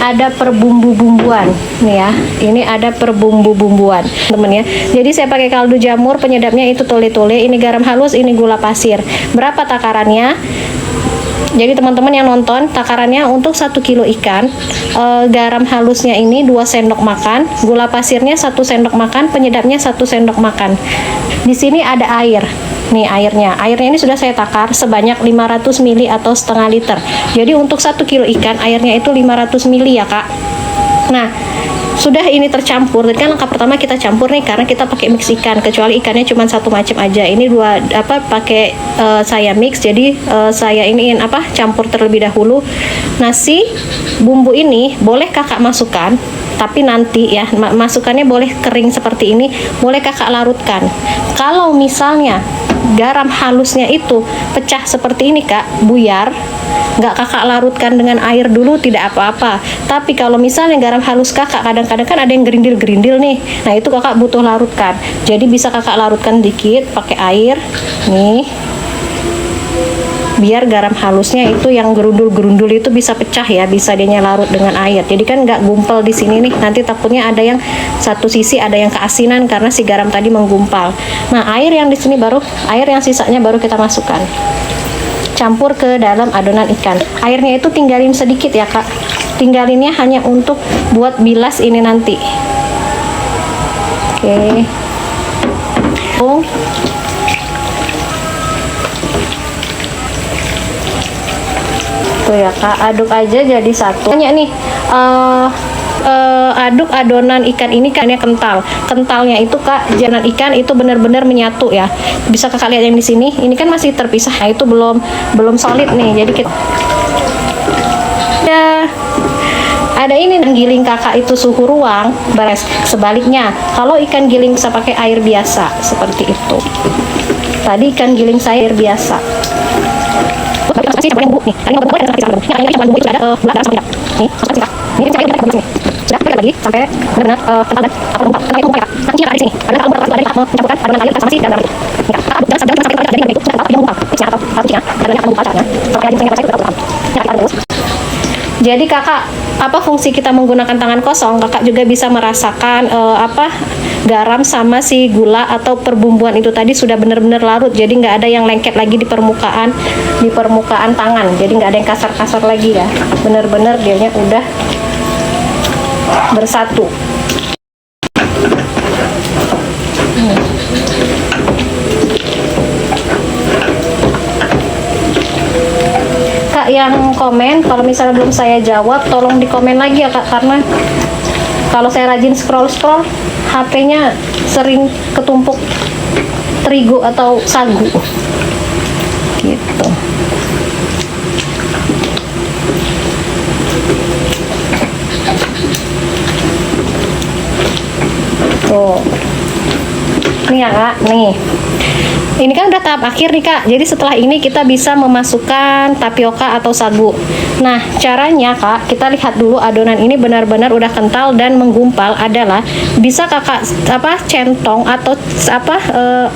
ada perbumbu-bumbuan nih ya. Ini ada perbumbu-bumbuan temen ya. Jadi saya pakai kaldu jamur, penyedapnya itu tole-tole, ini garam halus, ini gula pasir. Berapa takarannya? Jadi teman-teman yang nonton, takarannya untuk 1 kilo ikan, garam halusnya ini 2 sendok makan, gula pasirnya 1 sendok makan, penyedapnya 1 sendok makan. Di sini ada air. Nih airnya ini sudah saya takar sebanyak 500 ml atau setengah liter. Jadi untuk 1 kilo ikan airnya itu 500 ml ya kak. Nah sudah ini tercampur, kan langkah pertama kita campur nih karena kita pakai mix ikan, kecuali ikannya cuma satu macam aja. Ini dua pakai saya mix, jadi saya iniin campur terlebih dahulu. Nasi bumbu ini boleh kakak masukkan, tapi nanti ya masukannya boleh kering seperti ini, boleh kakak larutkan. Kalau misalnya garam halusnya itu pecah seperti ini kak, buyar, nggak kakak larutkan dengan air dulu tidak apa-apa. Tapi kalau misalnya garam halus kakak kadang-kadang kan ada yang gerindil-gerindil nih, nah itu kakak butuh larutkan. Jadi bisa kakak larutkan dikit pakai air nih, biar garam halusnya itu yang gerundul-gerundul itu bisa pecah ya, bisa dia larut dengan air. Jadi kan nggak gumpal di sini nih, nanti takutnya ada yang satu sisi ada yang keasinan karena si garam tadi menggumpal. Nah air yang di sini baru, air yang sisanya baru kita masukkan, campur ke dalam adonan ikan. Airnya itu tinggalin sedikit ya kak, tinggalinnya hanya untuk buat bilas ini nanti. Oke. Tuh ya kak, aduk aja jadi satu. Tanya nih, aduk adonan ikan ini kan kental. Kentalnya itu kak, adonan ikan itu benar-benar menyatu ya. Bisa kakak lihat yang di sini, ini kan masih terpisah. Nah, itu belum solid nih. Jadi kita ya ada ini giling kakak itu suhu ruang beres. Sebaliknya, kalau ikan giling bisa pakai air biasa seperti itu. Tadi ikan giling saya air biasa. Masih campur bumbu nih. Tadi bumbu ada ini cuma bumbu itu ada gula garam sama nih. Ini saya udah sini. Sudah pakai lagi sampai benar-benar kental dan bumbu. Karena itu bumbu ya. Nanti ada di sini. Ada kalau dari mencampurkan adonan air sama si garam itu. Nih, aduk jangan sampai jadi itu sudah tahu bumbu. Ini atau harusnya adanya bumbu caranya. Kalau lagi saya itu tahu. Ya kita terus. Jadi kakak, fungsi kita menggunakan tangan kosong, kakak juga bisa merasakan garam sama si gula atau perbumbuan itu tadi sudah benar-benar larut. Jadi nggak ada yang lengket lagi di permukaan tangan. Jadi nggak ada yang kasar-kasar lagi ya. Benar-benar dianya udah bersatu. Yang komen, kalau misalnya belum saya jawab tolong di komen lagi ya kak, karena kalau saya rajin scroll HP-nya sering ketumpuk terigu atau sagu gitu. Tuh ini ya kak, nih ini kan udah tahap akhir nih kak. Jadi setelah ini kita bisa memasukkan tapioka atau sagu. Nah caranya kak, kita lihat dulu adonan ini benar-benar udah kental dan menggumpal adalah bisa kakak centong atau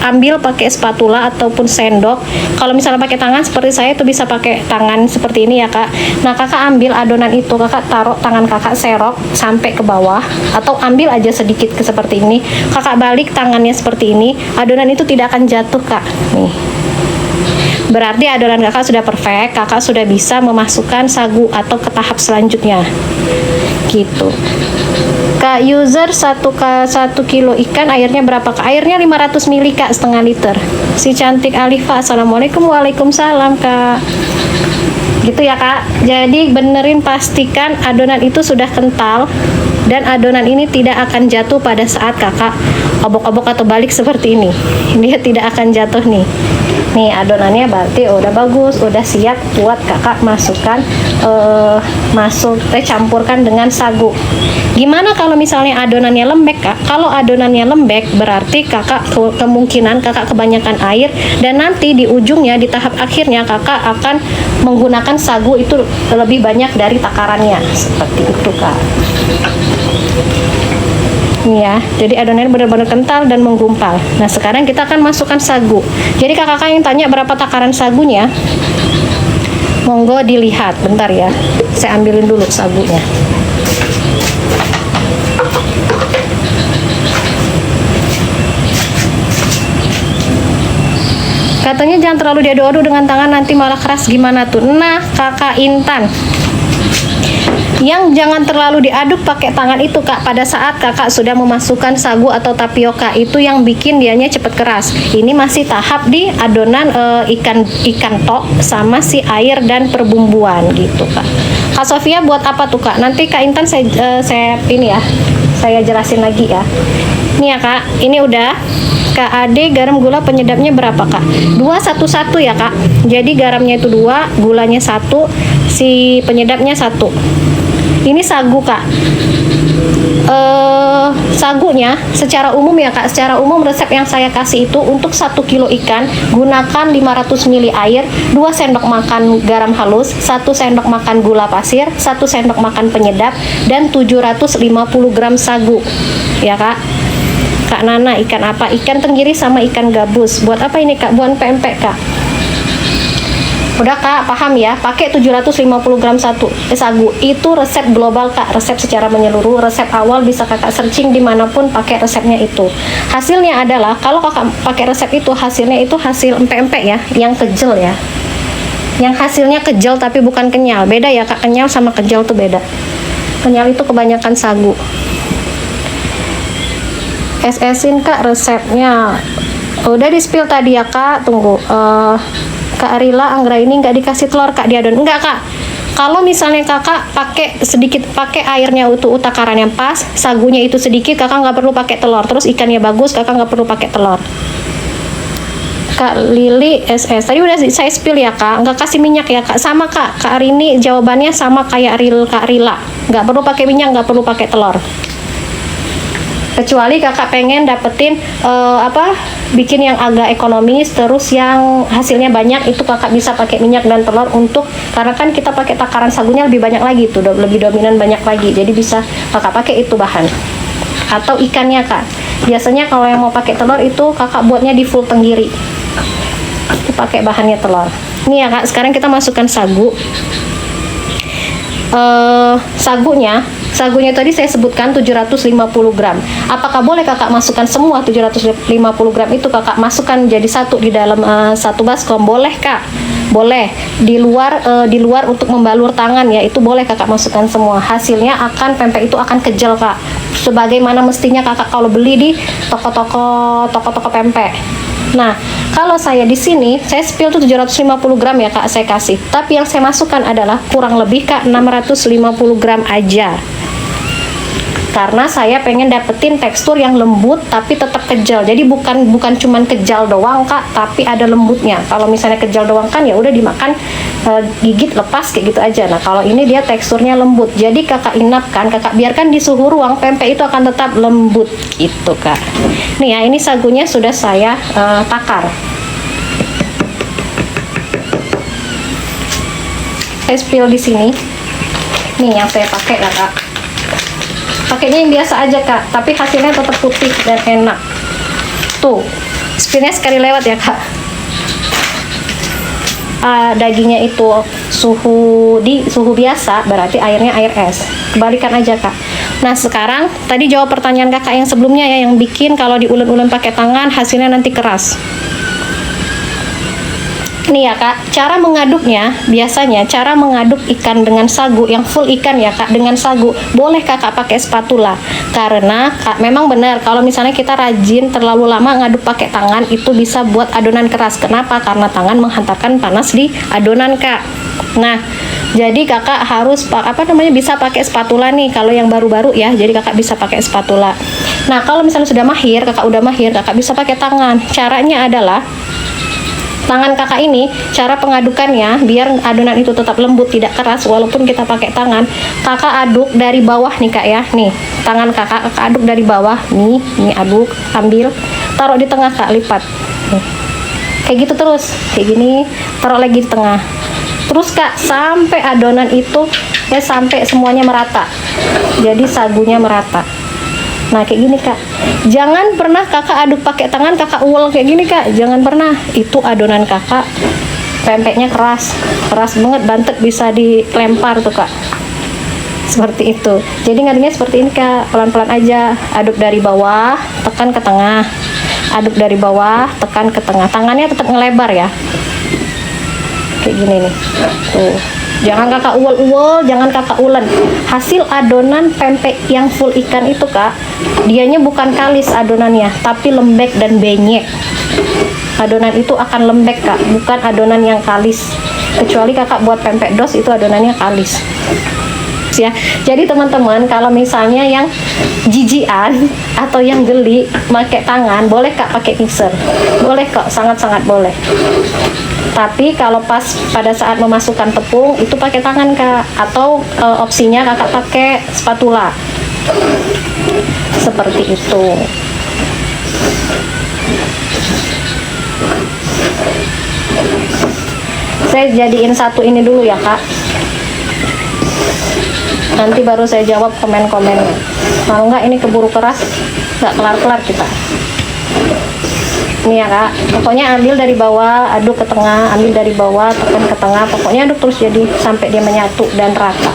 ambil pakai spatula ataupun sendok. Kalau misalnya pakai tangan seperti saya itu bisa pakai tangan seperti ini ya kak. Nah kakak ambil adonan itu, kakak taruh tangan kakak serok sampai ke bawah atau ambil aja sedikit seperti ini. Kakak balik tangannya seperti ini, adonan itu tidak akan jatuh kak. Nih berarti adonan kakak sudah perfect, kakak sudah bisa memasukkan sagu atau ke tahap selanjutnya gitu. Kak user 1 kilo ikan airnya berapa kak? Airnya 500 ml kak, setengah liter. Si cantik Alifa, assalamualaikum. Waalaikumsalam kak. Gitu ya kak. Jadi benerin, pastikan adonan itu sudah kental dan adonan ini tidak akan jatuh pada saat kakak obok-obok atau balik seperti ini. Dia tidak akan jatuh nih. Nih adonannya berarti udah bagus, udah siap buat kakak masukkan campurkan dengan sagu. Gimana kalau misalnya adonannya lembek kak? Kalau adonannya lembek berarti kakak kemungkinan kakak kebanyakan air dan nanti di ujungnya di tahap akhirnya kakak akan menggunakan sagu itu lebih banyak dari takarannya, seperti itu kak. Nih ya, jadi adonannya benar-benar kental dan menggumpal. Nah sekarang kita akan masukkan sagu. Jadi kakak yang tanya berapa takaran sagunya, monggo dilihat bentar ya, saya ambilin dulu sagunya. Katanya jangan terlalu diadu-adu dengan tangan, nanti malah keras. Gimana tuh? Nah, Kakak Intan, yang jangan terlalu diaduk pakai tangan itu Kak, pada saat Kakak sudah memasukkan sagu atau tapioka, itu yang bikin dianya cepet keras. Ini masih tahap di adonan ikan tok sama si air dan perbumbuan gitu Kak. Kak Sofia buat apa tuh Kak? Nanti Kak Intan saya ini ya, saya jelasin lagi ya. Ini ya Kak, ini udah. Kak Ade, garam gula penyedapnya berapa Kak? 2 1 1 ya Kak. Jadi garamnya itu 2, gulanya 1, si penyedapnya 1. Ini sagu Kak. Sagunya secara umum ya Kak, secara umum resep yang saya kasih itu untuk 1 kilo ikan gunakan 500 ml air, 2 sendok makan garam halus, 1 sendok makan gula pasir, 1 sendok makan penyedap, dan 750 gram sagu ya Kak. Kak Nana, ikan apa? Ikan tenggiri sama ikan gabus. Buat apa ini Kak? Buat pempek Kak. Udah Kak, paham ya? Pakai 750 gram sagu. Itu resep global Kak, resep secara menyeluruh. Resep awal bisa Kakak searching dimanapun pakai resepnya itu. Hasilnya adalah, kalau Kakak pakai resep itu, hasilnya itu hasil empek-empek ya, yang kejel ya. Yang hasilnya kejel tapi bukan kenyal. Beda ya Kak, kenyal sama kejel tuh beda. Kenyal itu kebanyakan sagu. SS-in Kak resepnya. Udah di-spill tadi ya Kak, tunggu. Kak Arila, anggra ini nggak dikasih telur Kak di adon. Enggak Kak, kalau misalnya Kakak pakai sedikit, pakai airnya untuk takaran yang pas, sagunya itu sedikit, Kakak nggak perlu pakai telur. Terus ikannya bagus, Kakak nggak perlu pakai telur. Kak Lili SS, tadi udah saya spill ya Kak, nggak kasih minyak ya Kak. Sama Kak, Kak Arini jawabannya sama kayak Kak Rila, nggak perlu pakai minyak, nggak perlu pakai telur. Kecuali Kakak pengen dapetin bikin yang agak ekonomis, terus yang hasilnya banyak, itu Kakak bisa pakai minyak dan telur untuk, karena kan kita pakai takaran sagunya lebih banyak lagi tuh, lebih dominan banyak lagi, jadi bisa Kakak pakai itu bahan. Atau ikannya Kak, biasanya kalau yang mau pakai telur itu Kakak buatnya di full tenggiri, itu pakai bahannya telur. Ini ya Kak, sekarang kita masukkan sagu. Sagunya tadi saya sebutkan 750 gram. Apakah boleh Kakak masukkan semua 750 gram itu Kakak masukkan jadi satu di dalam satu baskom? Boleh Kak, boleh. Di luar untuk membalur tangan ya, itu boleh Kakak masukkan semua. Hasilnya akan, pempek itu akan kejel Kak, sebagaimana mestinya Kakak kalau beli di toko-toko pempek. Nah, kalau saya di sini, saya spill tuh 750 gram ya Kak, saya kasih. Tapi yang saya masukkan adalah kurang lebih Kak 650 gram aja. Karena saya pengen dapetin tekstur yang lembut tapi tetap kejal. Jadi bukan cuman kejal doang Kak, tapi ada lembutnya. Kalau misalnya kejal doang kan ya udah dimakan gigit lepas kayak gitu aja. Nah, kalau ini dia teksturnya lembut. Jadi Kakak inapkan, Kakak biarkan di suhu ruang, pempek itu akan tetap lembut gitu Kak. Nih ya, ini sagunya sudah saya takar. Saya spill di sini. Nih yang saya pakai ya Kak. Pakainya yang biasa aja Kak, tapi hasilnya tetap putih dan enak. Tuh, spinnya sekali lewat ya Kak. Dagingnya itu suhu biasa, berarti airnya air es. Kebalikan aja Kak. Nah sekarang, tadi jawab pertanyaan Kakak yang sebelumnya ya, yang bikin kalau diulun-ulun pakai tangan hasilnya nanti keras. Nih ya Kak, cara mengaduknya, biasanya cara mengaduk ikan dengan sagu, yang full ikan ya Kak, dengan sagu, boleh Kakak pakai spatula. Karena Kak, memang benar, kalau misalnya kita rajin terlalu lama ngaduk pakai tangan, itu bisa buat adonan keras. Kenapa? Karena tangan menghantarkan panas di adonan Kak. Nah, jadi Kakak harus bisa pakai spatula nih, kalau yang baru-baru ya, jadi Kakak bisa pakai spatula. Nah, kalau misalnya sudah mahir, Kakak udah mahir, Kakak bisa pakai tangan. Caranya adalah, tangan Kakak ini, cara pengadukannya biar adonan itu tetap lembut, tidak keras walaupun kita pakai tangan. Kakak aduk dari bawah nih Kak ya. Nih, tangan Kakak aduk dari bawah. Nih aduk, ambil, taruh di tengah Kak, lipat. Nih. Kayak gitu terus, kayak gini, taruh lagi di tengah. Terus Kak, sampai adonan itu sampai semuanya merata. Jadi sagunya merata. Nah kayak gini Kak, jangan pernah Kakak aduk pakai tangan, Kakak uol kayak gini Kak, jangan pernah. Itu adonan Kakak pempeknya keras banget, bantet bisa dilempar tuh Kak, seperti itu. Jadi ngaduknya seperti ini Kak, pelan-pelan aja, aduk dari bawah, tekan ke tengah, aduk dari bawah, tekan ke tengah. Tangannya tetap ngelebar ya, kayak gini nih, tuh. Jangan kakak uwel-uwel, jangan kakak ulen. Hasil adonan pempek yang full ikan itu kak, dianya bukan kalis adonannya, tapi lembek dan benyek. Adonan itu akan lembek kak, bukan adonan yang kalis. Kecuali kakak buat pempek dos itu adonannya kalis. Ya, jadi teman-teman kalau misalnya yang jijian atau yang geli pakai tangan, boleh kak pakai mixer, boleh kok, sangat-sangat boleh. Tapi kalau pas pada saat memasukkan tepung itu pakai tangan kak, atau opsinya kakak pakai spatula seperti itu. Saya jadiin satu ini dulu ya kak, nanti baru saya jawab komen-komen. Kalau nggak ini keburu keras, nggak kelar-kelar kita. Ini ya kak, pokoknya ambil dari bawah, aduk ke tengah, ambil dari bawah, tekan ke tengah, pokoknya aduk terus jadi sampai dia menyatu dan rata.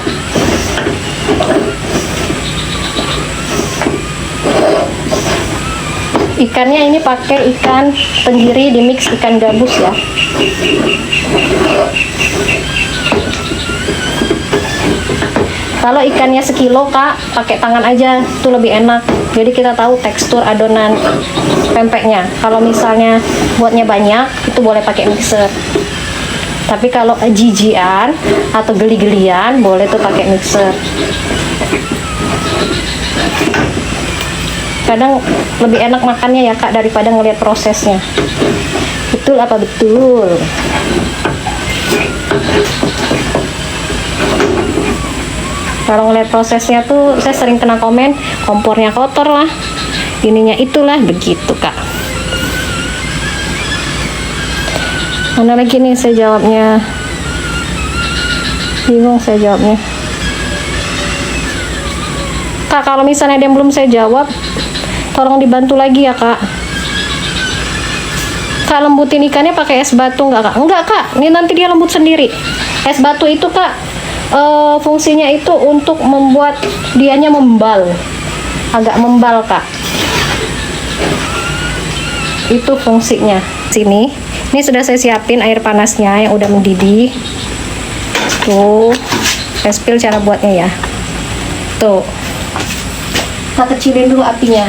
Ikannya ini pakai ikan tenggiri di mix ikan gabus ya. Kalau ikannya sekilo kak, pakai tangan aja, itu lebih enak. Jadi kita tahu tekstur adonan pempeknya. Kalau misalnya buatnya banyak, itu boleh pakai mixer. Tapi kalau jijian atau geli-gelian, boleh tuh pakai mixer. Kadang lebih enak makannya ya kak, daripada ngelihat prosesnya. Betul apa betul? Kalau ngeliat prosesnya tuh saya sering kena komen, kompornya kotor lah, ininya itulah, begitu kak. Mana lagi nih saya jawabnya, bingung saya jawabnya. Kak, kalau misalnya ada yang belum saya jawab, tolong dibantu lagi ya kak. Kak, lembutin ikannya pakai es batu nggak kak? Enggak kak, ini nanti dia lembut sendiri. Es batu itu kak, fungsinya itu untuk membuat dianya membal, agak membal kak. Itu fungsinya. Sini, ini sudah saya siapin air panasnya yang udah mendidih. Tuh, saya spill cara buatnya ya. Tuh, kita kecilin dulu apinya.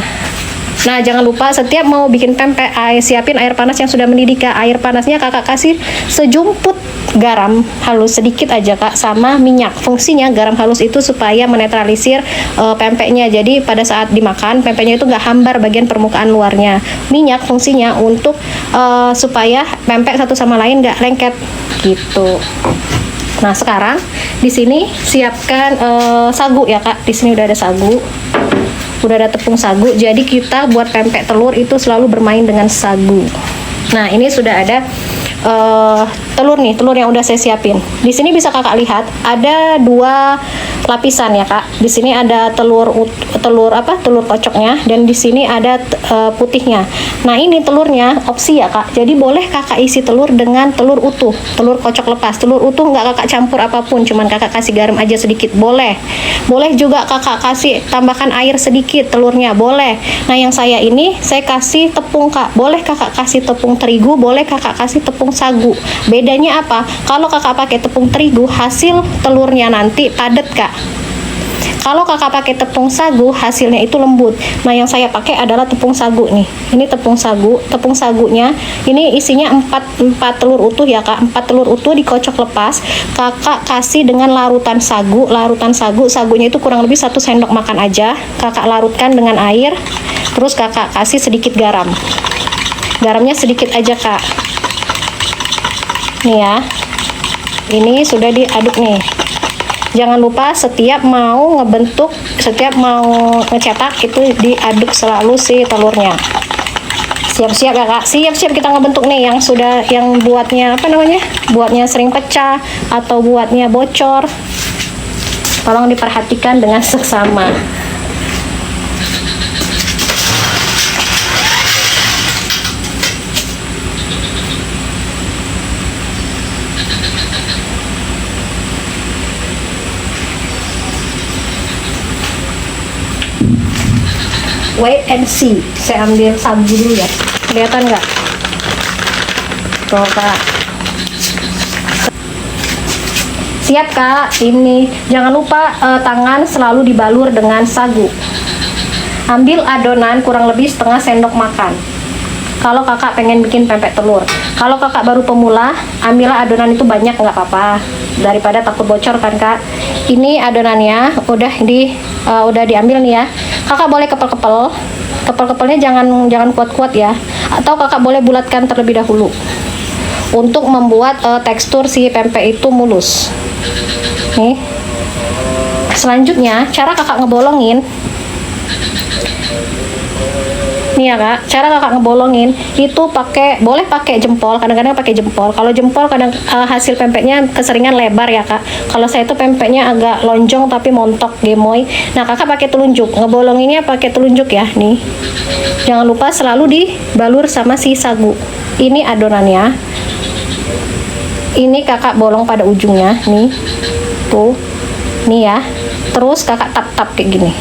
Nah, jangan lupa setiap mau bikin pempek, siapin air panas yang sudah mendidih kak. Air panasnya kakak kasih sejumput garam halus sedikit aja kak, sama minyak. Fungsinya garam halus itu supaya menetralisir pempeknya. Jadi pada saat dimakan pempeknya itu nggak hambar bagian permukaan luarnya. Minyak fungsinya untuk supaya pempek satu sama lain nggak lengket gitu. Nah sekarang di sini siapkan sagu ya kak. Di sini udah ada sagu. Udah ada tepung sagu, jadi kita buat pempek telur itu selalu bermain dengan sagu. Nah ini sudah ada telur nih, telur yang udah saya siapin. Di sini bisa kakak lihat ada 2 lapisan ya kak. Di sini ada telur kocoknya, dan di sini ada putihnya. Nah ini telurnya opsi ya kak. Jadi boleh kakak isi telur dengan telur utuh, telur kocok lepas. Telur utuh nggak kakak campur apapun, cuman kakak kasih garam aja sedikit, boleh. Boleh juga kakak kasih tambahkan air sedikit telurnya, boleh. Nah yang saya ini saya kasih tepung kak. Boleh kakak kasih tepung terigu, boleh kakak kasih tepung sagu. Bedanya apa? Kalau kakak pakai tepung terigu, hasil telurnya nanti padat kak. Kalau kakak pakai tepung sagu, hasilnya itu lembut. Nah yang saya pakai adalah tepung sagu nih. Ini tepung sagu. Tepung sagunya ini isinya 4 telur utuh ya kak. 4 telur utuh dikocok lepas. Kakak kasih dengan larutan sagu. Larutan sagu, sagunya itu kurang lebih 1 sendok makan aja. Kakak larutkan dengan air. Terus kakak kasih sedikit garam. Garamnya sedikit aja kak. Nih ya, ini sudah diaduk nih. Jangan lupa setiap mau ngebentuk, setiap mau ngecetak itu diaduk selalu si telurnya. Siap-siap ya kak, siap-siap kita ngebentuk nih yang sudah, yang buatnya apa namanya, buatnya sering pecah atau buatnya bocor. Tolong diperhatikan dengan seksama. wait and see. Saya ambil sagu dulu ya. Kelihatan nggak? Tuh kak. Siap kak. Ini jangan lupa tangan selalu dibalur dengan sagu. Ambil adonan kurang lebih setengah sendok makan. Kalau kakak pengen bikin pempek telur. Kalau kakak baru pemula, ambillah adonan itu banyak, nggak apa-apa. Daripada takut bocor kan kak. Ini adonannya udah diambil nih ya. Kakak boleh kepel-kepel. Kepel-kepelnya jangan kuat-kuat ya. Atau kakak boleh bulatkan terlebih dahulu. Untuk membuat tekstur si pempek itu mulus. Nih. Selanjutnya, cara kakak ngebolongin. Nih ya kak, cara kakak ngebolongin itu boleh pakai jempol, kadang-kadang pakai jempol. Kalau jempol kadang hasil pempeknya keseringan lebar ya kak. Kalau saya itu pempeknya agak lonjong tapi montok gemoy. Nah kakak pakai telunjuk, ngebolonginnya pakai telunjuk ya. Nih, jangan lupa selalu dibalur sama si sagu. Ini adonannya. Ini kakak bolong pada ujungnya, nih, tuh, nih ya. Terus kakak tap-tap kayak gini.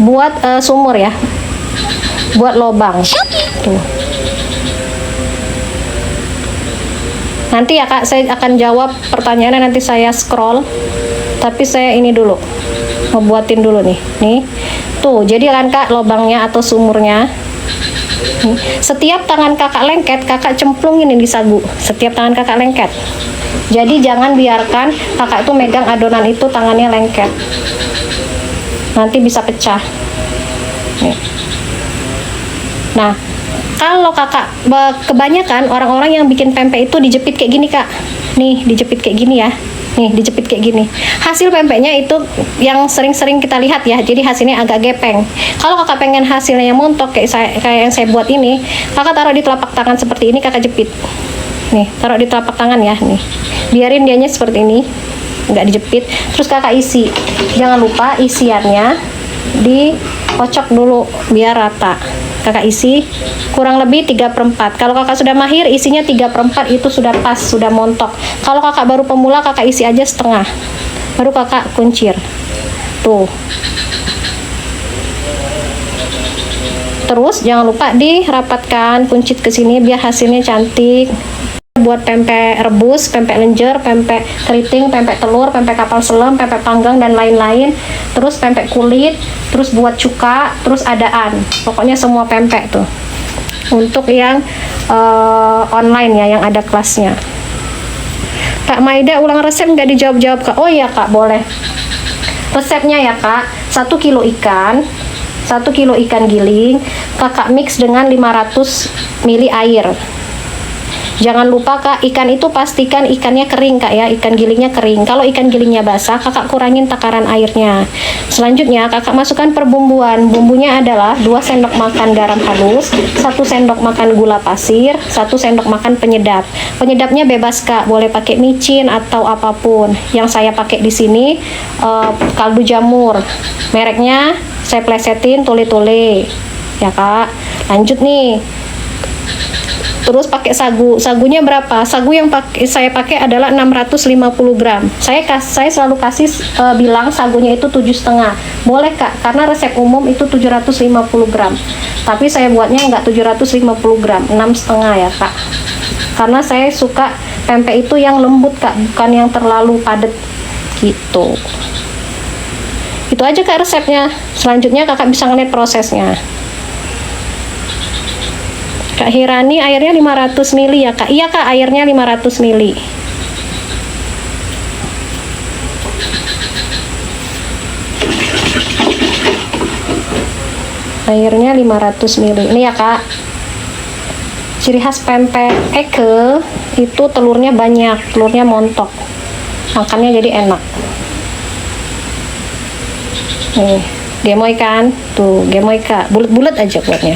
Buat sumur ya. Buat lobang tuh. Nanti ya kak, saya akan jawab pertanyaannya, nanti saya scroll, tapi saya ini dulu ngebuatin dulu nih tuh. Jadi kan kak, lobangnya atau sumurnya nih. Setiap tangan kakak lengket, kakak cemplungin ini di sagu. Setiap tangan kakak lengket, jadi jangan biarkan kakak itu megang adonan itu tangannya lengket, nanti bisa pecah nih. Nah, kalau kakak, kebanyakan orang-orang yang bikin pempek itu dijepit kayak gini kak. Nih, dijepit kayak gini ya. Nih, dijepit kayak gini. Hasil pempeknya itu yang sering-sering kita lihat ya. Jadi hasilnya agak gepeng. Kalau kakak pengen hasilnya yang montok kayak yang saya buat ini, kakak taruh di telapak tangan seperti ini, kakak jepit. Nih, taruh di telapak tangan ya. Nih, biarin dianya seperti ini, nggak dijepit. Terus kakak isi. Jangan lupa isiannya dikocok dulu biar rata. Kakak isi kurang lebih 3/4. Kalau kakak sudah mahir, isinya 3/4 itu sudah pas, sudah montok. Kalau kakak baru pemula, kakak isi aja setengah, baru kakak kuncir tuh. Terus jangan lupa dirapatkan, kuncit ke sini biar hasilnya cantik. Buat pempek rebus, pempek lenjer, pempek keriting, pempek telur, pempek kapal selam, pempek panggang dan lain-lain. Terus pempek kulit, terus buat cuka, terus adaan. Pokoknya semua pempek tuh. Untuk yang online ya, yang ada kelasnya. Kak Maida ulang resep nggak dijawab-jawab kak? Oh iya kak, boleh. Resepnya ya kak, 1 kilo ikan, 1 kilo ikan giling, kakak mix dengan 500 ml air. Jangan lupa kak, ikan itu pastikan ikannya kering kak ya, ikan gilingnya kering. Kalau ikan gilingnya basah, kakak kurangin takaran airnya. Selanjutnya kakak masukkan perbumbuan. Bumbunya adalah 2 sendok makan garam halus, 1 sendok makan gula pasir, 1 sendok makan penyedap. Penyedapnya bebas kak, boleh pakai micin atau apapun. Yang saya pakai di sini kaldu jamur. Mereknya saya plesetin tole-tole ya kak. Lanjut nih. Terus pakai sagu. Sagunya berapa? Sagu yang saya pakai adalah 650 gram. Saya selalu kasih bilang sagunya itu 7,5. Boleh kak, karena resep umum itu 750 gram. Tapi saya buatnya nggak 750 gram, 6,5 ya kak. Karena saya suka pempek itu yang lembut kak, bukan yang terlalu padat gitu. Itu aja kak resepnya. Selanjutnya kakak bisa ngeliat prosesnya. Kak Hirani, airnya 500 ml ya kak? Iya kak, airnya 500 ml. Airnya 500 ml. Ini ya kak. Ciri khas pempek Eke itu telurnya banyak, telurnya montok. Makannya jadi enak. Nih, gemoy kan? Tuh, gemoy kak. Bulat-bulat aja buatnya.